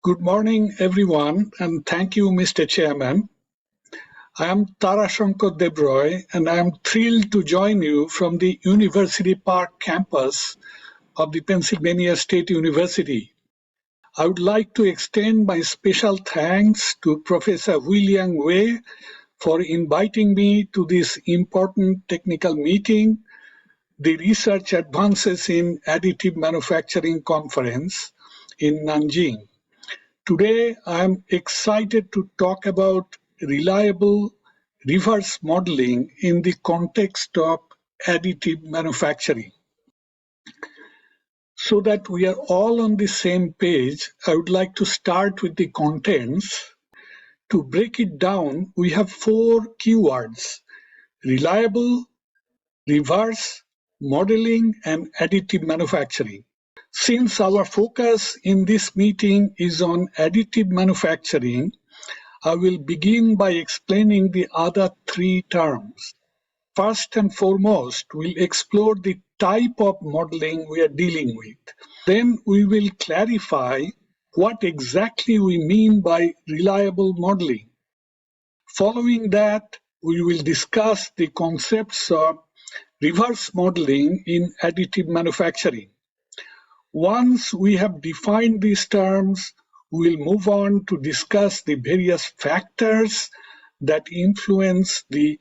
Good morning, everyone, and thank you, Mr. Chairman. I am Tarasankar DebRoy, and I am thrilled to join you from the University Park campus of the Pennsylvania State University. I would like to extend my special thanks to Professor Welding Wei for inviting me to this important technical meeting, the Research Advances in Additive Manufacturing Conference in Nanjing. Today, I am excited to talk about reliable reverse modeling in the context of additive manufacturing. So that we are all on the same page, I would like to start with the contents. To break it down, we have 4 keywords: reliable, reverse, modeling, and additive manufacturing. Since our focus in this meeting is on additive manufacturing, I will begin by explaining the other 3 terms. First and foremost, we'll explore the type of modeling we are dealing with. Then we will clarify what exactly we mean by reliable modeling. Following that, we will discuss the concepts of reverse modeling in additive manufacturing. Once we have defined these terms, we will move on to discuss the various factors that influence the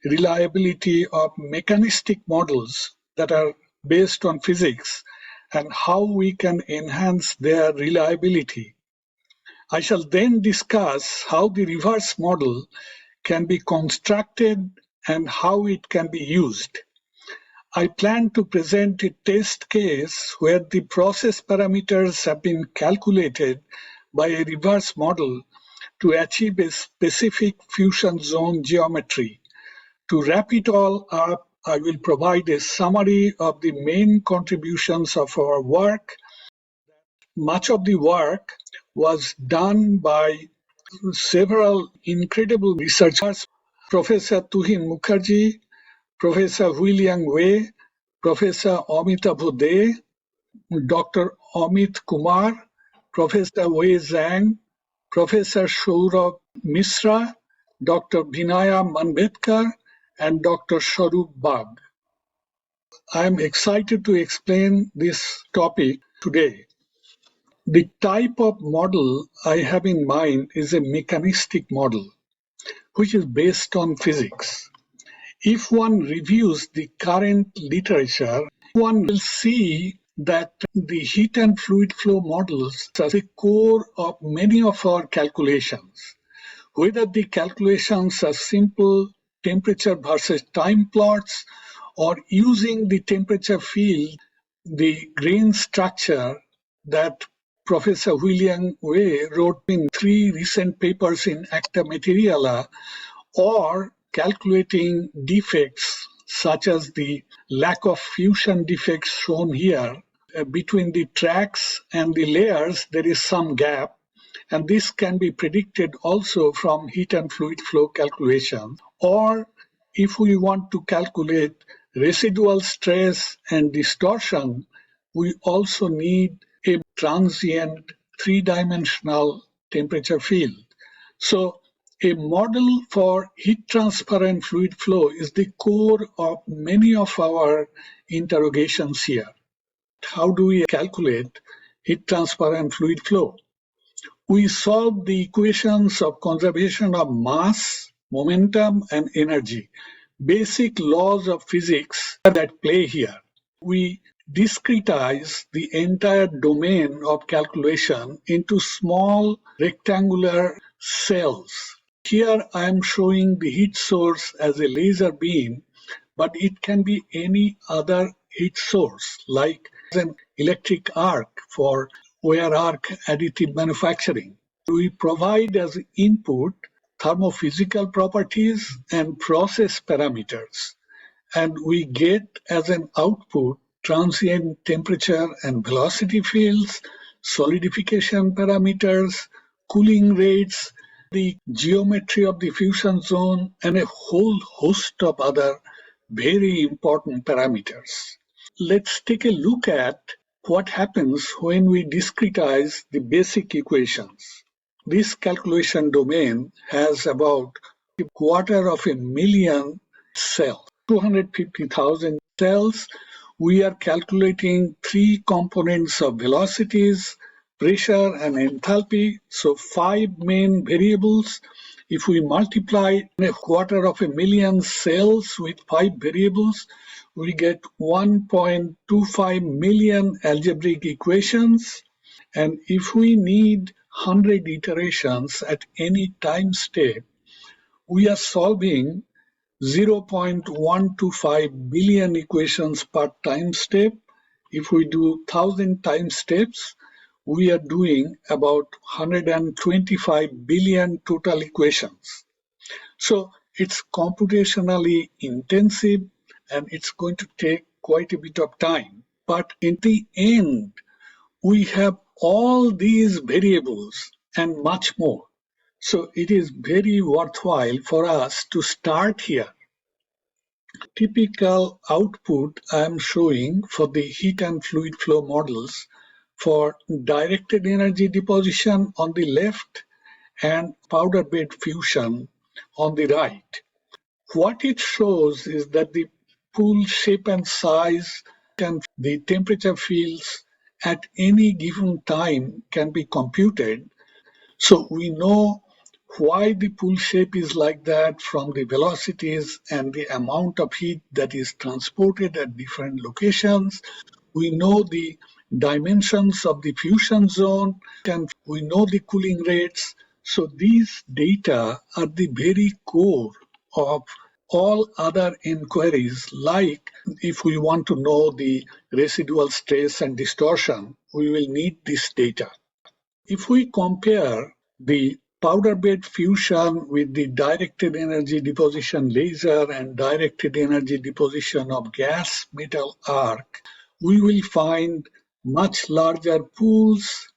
reliability of mechanistic models that are based on physics and how we can enhance their reliability. I shall then discuss how the reverse model can be constructed and how it can be used. I plan to present a test case where the process parameters have been calculated by a reverse model to achieve a specific fusion zone geometry. To wrap it all up, I will provide a summary of the main contributions of our work. Much of the work was done by several incredible researchers: Professor Tuhin Mukherjee, Professor Welding Wei, Professor Amitabh De, Dr. Amit Kumar, Professor Wei Zhang, Professor Saurabh Misra, Dr. Vinaya Manbedkar, and Dr. Swarup Bag. I am excited to explain this topic today. The type of model I have in mind is a mechanistic model, which is based on physics. If one reviews the current literature, one will see that the heat and fluid flow models are the core of many of our calculations. Whether the calculations are simple temperature versus time plots or using the temperature field, the grain structure that Professor Welding Wei wrote in 3 recent papers in Acta Materialia, or calculating defects such as the lack of fusion defects shown here. Between the tracks and the layers, there is some gap, and this can be predicted also from heat and fluid flow calculation. Or if we want to calculate residual stress and distortion, we also need a transient 3-dimensional temperature field. So a model for heat transfer and fluid flow is the core of many of our interrogations here. How do we calculate heat transfer and fluid flow? We solve the equations of conservation of mass, momentum, and energy, basic laws of physics that play here. We discretize the entire domain of calculation into small rectangular cells. Here I am showing the heat source as a laser beam, but it can be any other heat source, like an electric arc for wire arc additive manufacturing. We provide as input thermophysical properties and process parameters, and we get as an output transient temperature and velocity fields, solidification parameters, cooling rates, the geometry of the fusion zone, and a whole host of other very important parameters. Let's take a look at what happens when we discretize the basic equations. This calculation domain has about a quarter of a million cells, 250,000 cells. We are calculating three components of velocities, pressure, and enthalpy. So 5 main variables. If we multiply a quarter of a million cells with 5 variables, we get 1.25 million algebraic equations. And if we need 100 iterations at any time step, we are solving 0.125 billion equations per time step. If we do 1,000 time steps, we are doing about 125 billion total equations. So it's computationally intensive and it's going to take quite a bit of time. But in the end, we have all these variables and much more. So it is very worthwhile for us to start here. Typical output I am showing for the heat and fluid flow models for directed energy deposition on the left and powder bed fusion on the right. What it shows is that the pool shape and size and the temperature fields at any given time can be computed. So we know why the pool shape is like that from the velocities and the amount of heat that is transported at different locations. We know the dimensions of the fusion zone and we know the cooling rates. So these data are the very core of all other inquiries, like if we want to know the residual stress and distortion, we will need this data. If we compare the powder bed fusion with the directed energy deposition laser and directed energy deposition of gas metal arc, we will find much larger pools.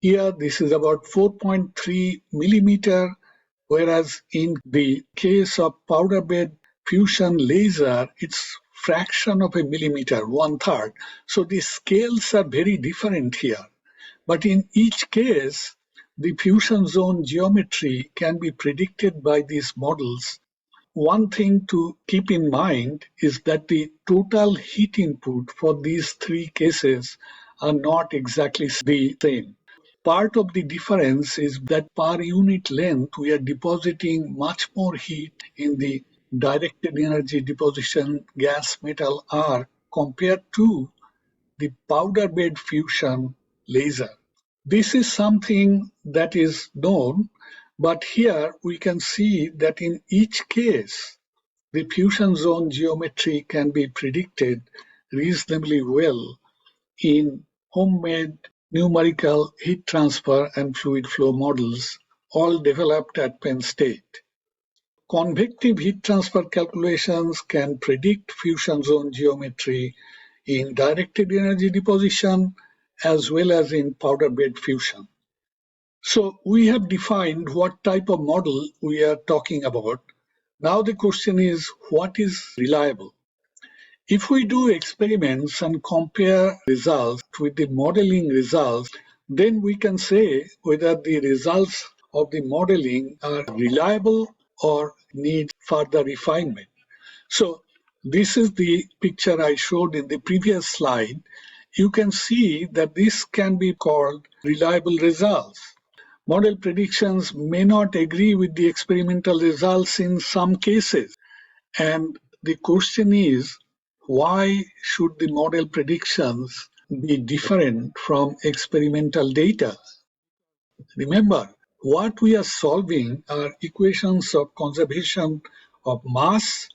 Here this is about 4.3 millimeter, whereas in the case of powder bed fusion laser, it's fraction of a millimeter, 1/3. So the scales are very different here. But in each case, the fusion zone geometry can be predicted by these models. One thing to keep in mind is that the total heat input for these three cases are not exactly the same. Part of the difference is that per unit length, we are depositing much more heat in the directed energy deposition gas metal arc compared to the powder bed fusion laser. This is something that is known, but here we can see that in each case, the fusion zone geometry can be predicted reasonably well in homemade numerical heat transfer and fluid flow models, all developed at Penn State. Convective heat transfer calculations can predict fusion zone geometry in directed energy deposition as well as in powder bed fusion. So we have defined what type of model we are talking about. Now the question is, what is reliable? If we do experiments and compare results with the modeling results, then we can say whether the results of the modeling are reliable or need further refinement. So this is the picture I showed in the previous slide. You can see that this can be called reliable results. Model predictions may not agree with the experimental results in some cases. And the question is, why should the model predictions be different from experimental data? Remember, what we are solving are equations of conservation of mass,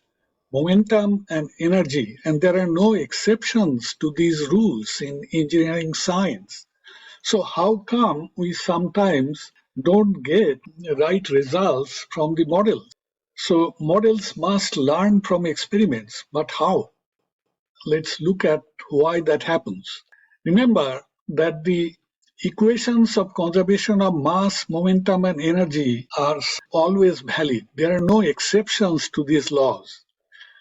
momentum, and energy, and there are no exceptions to these rules in engineering science. So how come we sometimes don't get right results from the models? So models must learn from experiments, but how? Let's look at why that happens. Remember that the equations of conservation of mass, momentum, and energy are always valid. There are no exceptions to these laws.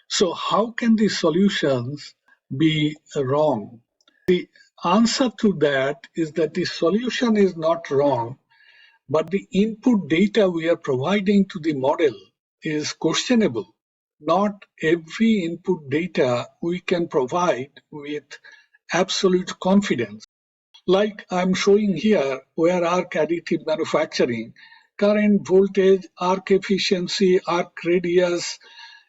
So how can the solutions be wrong? The Answer to that is that the solution is not wrong, but the input data we are providing to the model is questionable. Not every input data we can provide with absolute confidence. Like I'm showing here, where arc additive manufacturing, current voltage, arc efficiency, arc radius,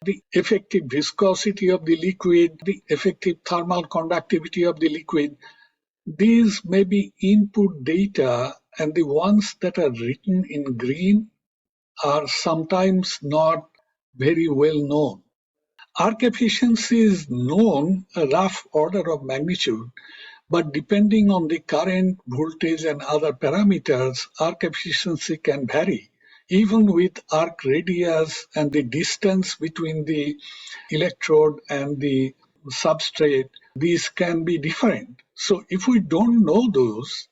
the effective viscosity of the liquid, the effective thermal conductivity of the liquid. These may be input data, and the ones that are written in green are sometimes not very well known. Arc efficiency is known a rough order of magnitude, but depending on the current, voltage, and other parameters, arc efficiency can vary. Even with arc radius and the distance between the electrode and the substrate, these can be different. So if we don't know those,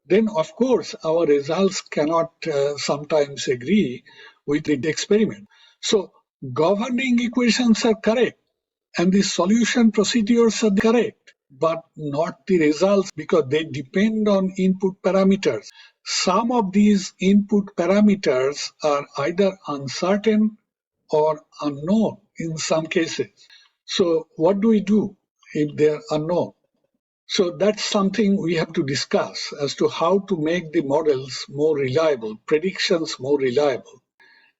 then of course our results cannot sometimes agree with the experiment. So governing equations are correct and the solution procedures are correct, but not the results because they depend on input parameters. Some of these input parameters are either uncertain or unknown in some cases. So what do we do if they're unknown? So that's something we have to discuss as to how to make the models more reliable, predictions more reliable.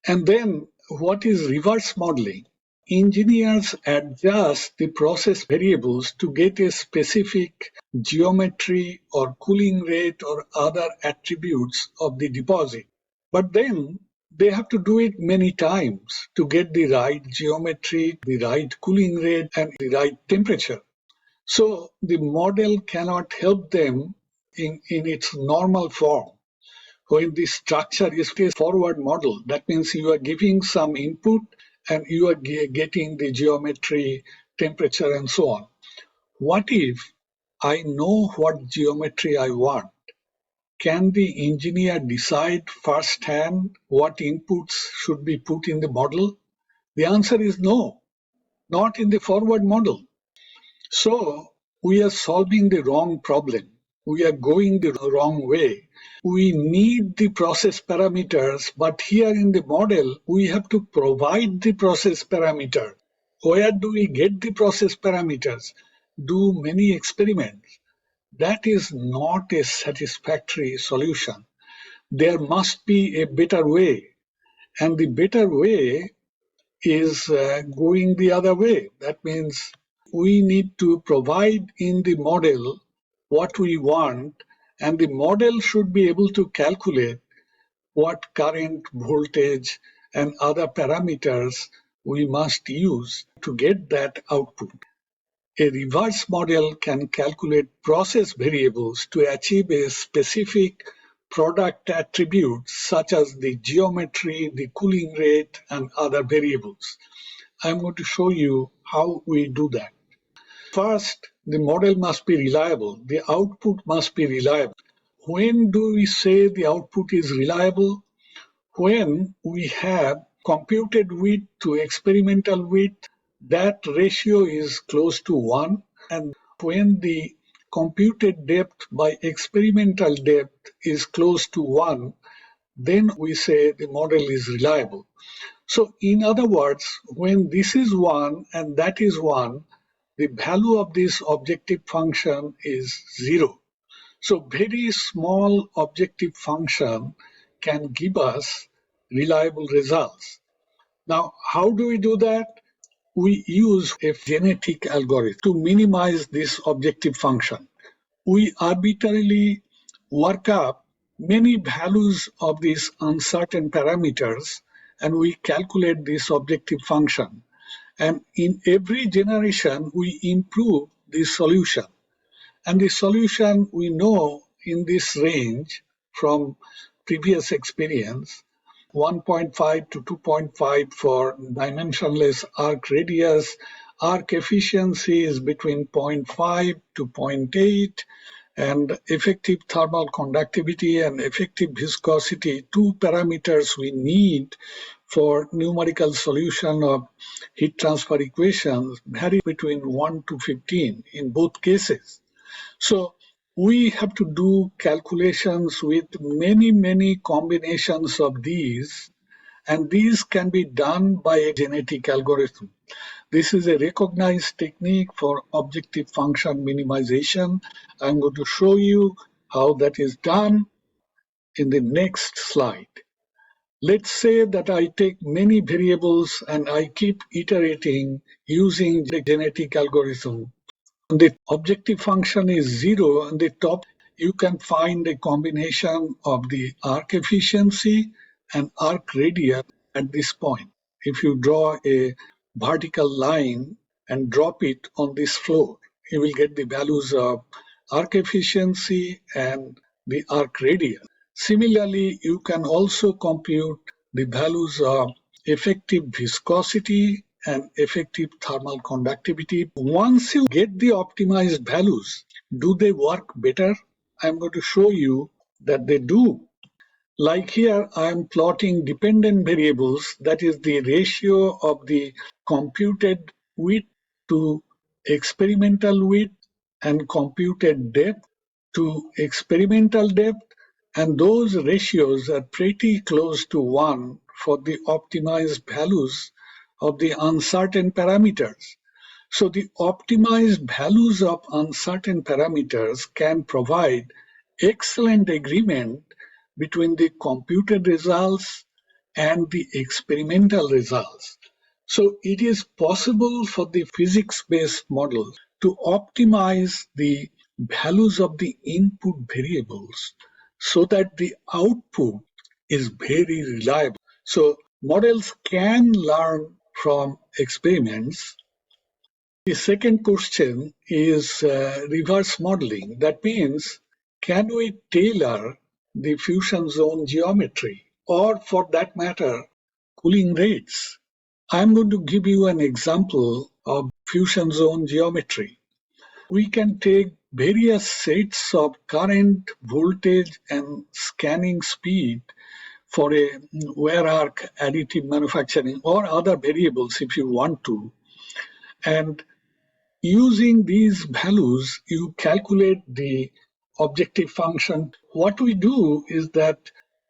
And then what is reverse modeling? Engineers adjust the process variables to get a specific geometry or cooling rate or other attributes of the deposit. But then they have to do it many times to get the right geometry, the right cooling rate, and the right temperature. So the model cannot help them in its normal form. When the structure is a forward model, that means you are giving some input and you are getting the geometry, temperature, and so on. What if I know what geometry I want? Can the engineer decide firsthand what inputs should be put in the model? The answer is no, not in the forward model. So we are solving the wrong problem. We are going the wrong way. We need the process parameters, but here in the model, we have to provide the process parameter. Where do we get the process parameters? Do many experiments. That is not a satisfactory solution. There must be a better way. And the better way is going the other way. That means we need to provide in the model what we want, and the model should be able to calculate what current, voltage, and other parameters we must use to get that output. A reverse model can calculate process variables to achieve a specific product attributes such as the geometry, the cooling rate, and other variables. I'm going to show you how we do that. First, the model must be reliable. The output must be reliable. When do we say the output is reliable? When we have computed width to experimental width, that ratio is close to 1. And when the computed depth by experimental depth is close to 1, then we say the model is reliable. So in other words, when this is 1 and that is 1, the value of this objective function is 0. So very small objective function can give us reliable results. Now, how do we do that? We use a genetic algorithm to minimize this objective function. We arbitrarily work up many values of these uncertain parameters and we calculate this objective function. And in every generation, we improve the solution. And the solution we know in this range from previous experience, 1.5 to 2.5 for dimensionless arc radius. Arc efficiency is between zero point 0.5 to 0.8, and effective thermal conductivity and effective viscosity, two parameters we need for numerical solution of heat transfer equations, vary between 1 to 15 in both cases. So we have to do calculations with many combinations of these, and these can be done by a genetic algorithm. This is a recognized technique for objective function minimization. I'm going to show you how that is done in the next slide. Let's say that I take many variables and I keep iterating using the genetic algorithm. The objective function is 0 on the top. You can find a combination of the arc efficiency and arc radius at this point. If you draw a vertical line and drop it on this floor, you will get the values of arc efficiency and the arc radius. Similarly, you can also compute the values of effective viscosity and effective thermal conductivity. Once you get the optimized values, do they work better? I'm going to show you that they do. Like here, I'm plotting dependent variables, that is the ratio of the computed width to experimental width and computed depth to experimental depth, and those ratios are pretty close to 1 for the optimized values of the uncertain parameters. So the optimized values of uncertain parameters can provide excellent agreement between the computed results and the experimental results. So it is possible for the physics-based model to optimize the values of the input variables so that the output is very reliable. So models can learn from experiments. The second question is reverse modeling. That means, can we tailor the fusion zone geometry, or for that matter, cooling rates? I'm going to give you an example of fusion zone geometry. We can take various sets of current, voltage, and scanning speed for a wear arc additive manufacturing or other variables if you want to. And using these values, you calculate the objective function. What we do is that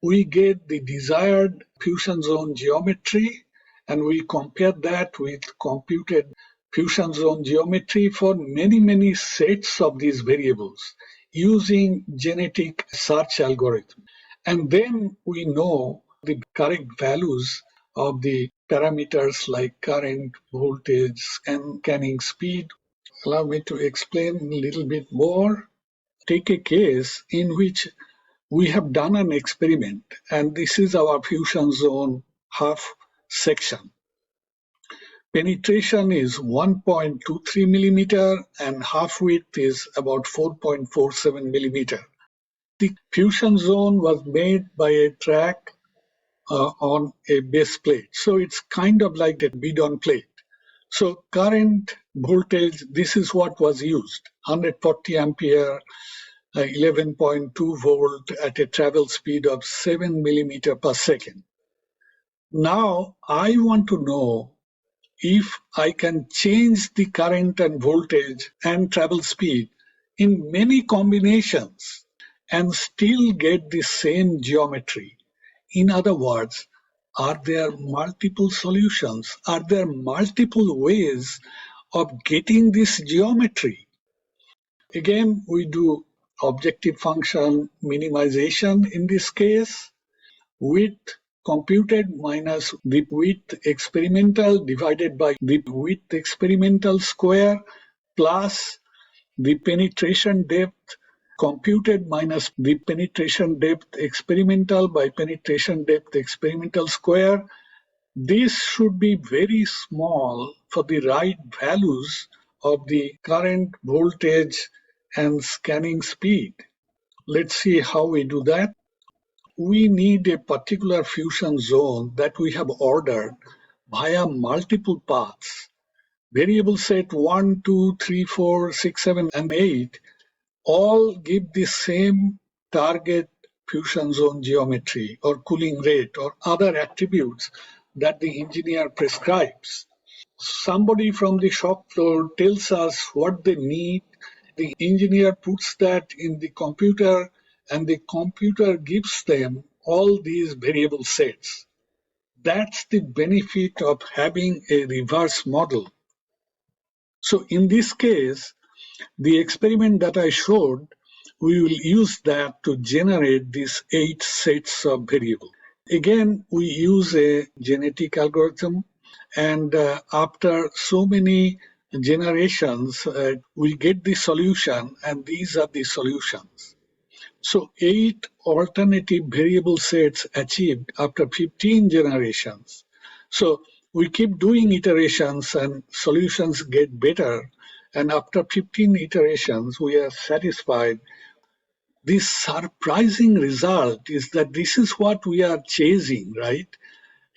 we get the desired fusion zone geometry and we compare that with computed fusion zone geometry for many sets of these variables using genetic search algorithm. And then we know the correct values of the parameters like current, voltage, and scanning speed. Allow me to explain a little bit more. Take a case in which we have done an experiment, and this is our fusion zone half section. Penetration is 1.23 millimeter and half width is about 4.47 millimeter. The fusion zone was made by a track on a base plate. So it's kind of like a bead-on plate. So current, voltage, this is what was used, 140 ampere, 11.2 volt at a travel speed of 7 millimeter per second. Now I want to know if I can change the current and voltage and travel speed in many combinations and still get the same geometry. In other words, are there multiple solutions? Are there multiple ways of getting this geometry? Again, we do objective function minimization in this case. Width computed minus the width experimental divided by the width experimental square plus the penetration depth computed minus the penetration depth experimental by penetration depth experimental square. This should be very small for the right values of the current, voltage, and scanning speed. Let's see how we do that. We need a particular fusion zone that we have ordered via multiple paths. Variable set 1, 2, 3, 4, 6, 7, and 8 all give the same target fusion zone geometry or cooling rate or other attributes that the engineer prescribes. Somebody from the shop floor tells us what they need The engineer puts that in the computer and the computer gives them all these variable sets. That's the benefit of having a reverse model. So in this case, the experiment that I showed, we will use that to generate these 8 sets of variables. Again, we use a genetic algorithm, and after so many generations, we get the solution, and these are the solutions. So 8 alternative variable sets achieved after 15 generations. So we keep doing iterations and solutions get better. And after 15 iterations, we are satisfied. This surprising result is that this is what we are chasing, right?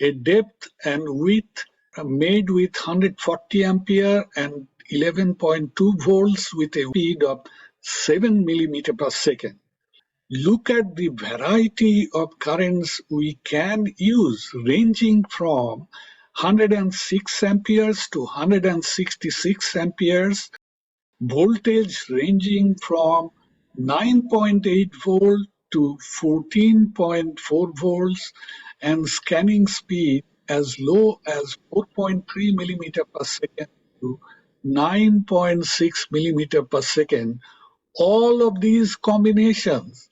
A depth and width made with 140 ampere and 11.2 volts with a speed of 7 millimeter per second. Look at the variety of currents we can use, ranging from 106 amperes to 166 amperes, voltage ranging from 9.8 volt to 14.4 volts, and scanning speed as low as 4.3 millimeter per second to 9.6 millimeter per second. All of these combinations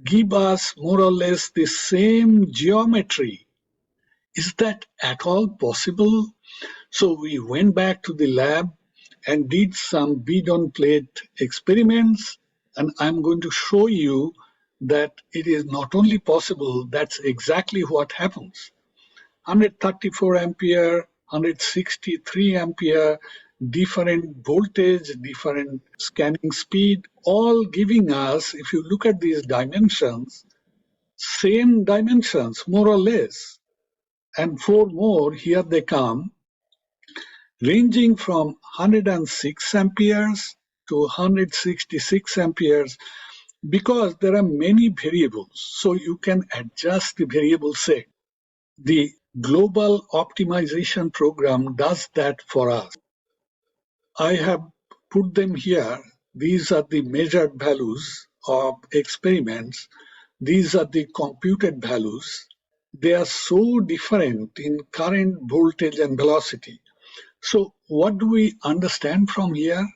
give us more or less the same geometry. Is that at all possible? So we went back to the lab and did some bead-on-plate experiments, and I'm going to show you that it is not only possible, that's exactly what happens. 134 ampere, 163 ampere, different voltage, different scanning speed, all giving us, if you look at these dimensions, same dimensions, more or less. And 4 more, here they come, ranging from 106 amperes to 166 amperes, because there are many variables, so you can adjust the variable set. The global optimization program does that for us. I have put them here. These are the measured values of experiments. These are the computed values. They are so different in current, voltage, and velocity. So what do we understand from here?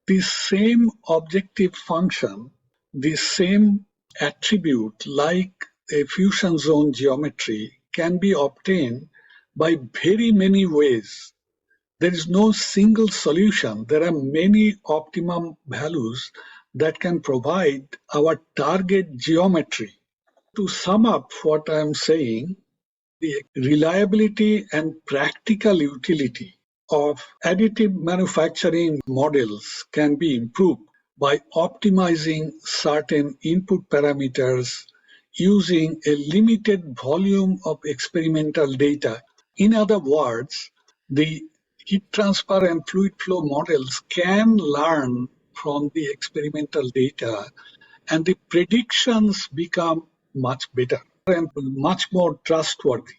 The same objective function, the same attribute like a fusion zone geometry can be obtained by very many ways. There is no single solution. There are many optimum values that can provide our target geometry. To sum up what I am saying, the reliability and practical utility of additive manufacturing models can be improved by optimizing certain input parameters using a limited volume of experimental data. In other words, the heat transfer and fluid flow models can learn from the experimental data, and the predictions become much better and much more trustworthy.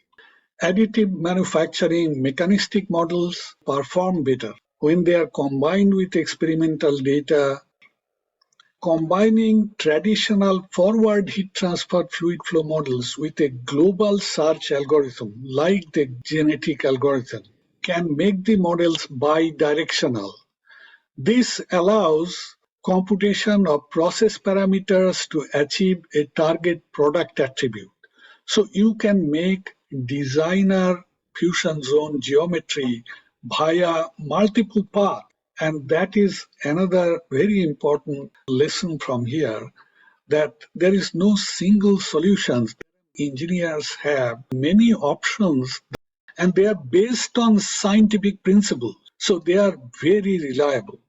Additive manufacturing mechanistic models perform better when they are combined with experimental data. Combining traditional forward heat transfer fluid flow models with a global search algorithm like the genetic algorithm can make the models bi-directional. This allows computation of process parameters to achieve a target product attribute. So you can make designer fusion zone geometry via multiple paths. And that is another very important lesson from here, that there is no single solution. Engineers have many options, and they are based on scientific principles. So they are very reliable.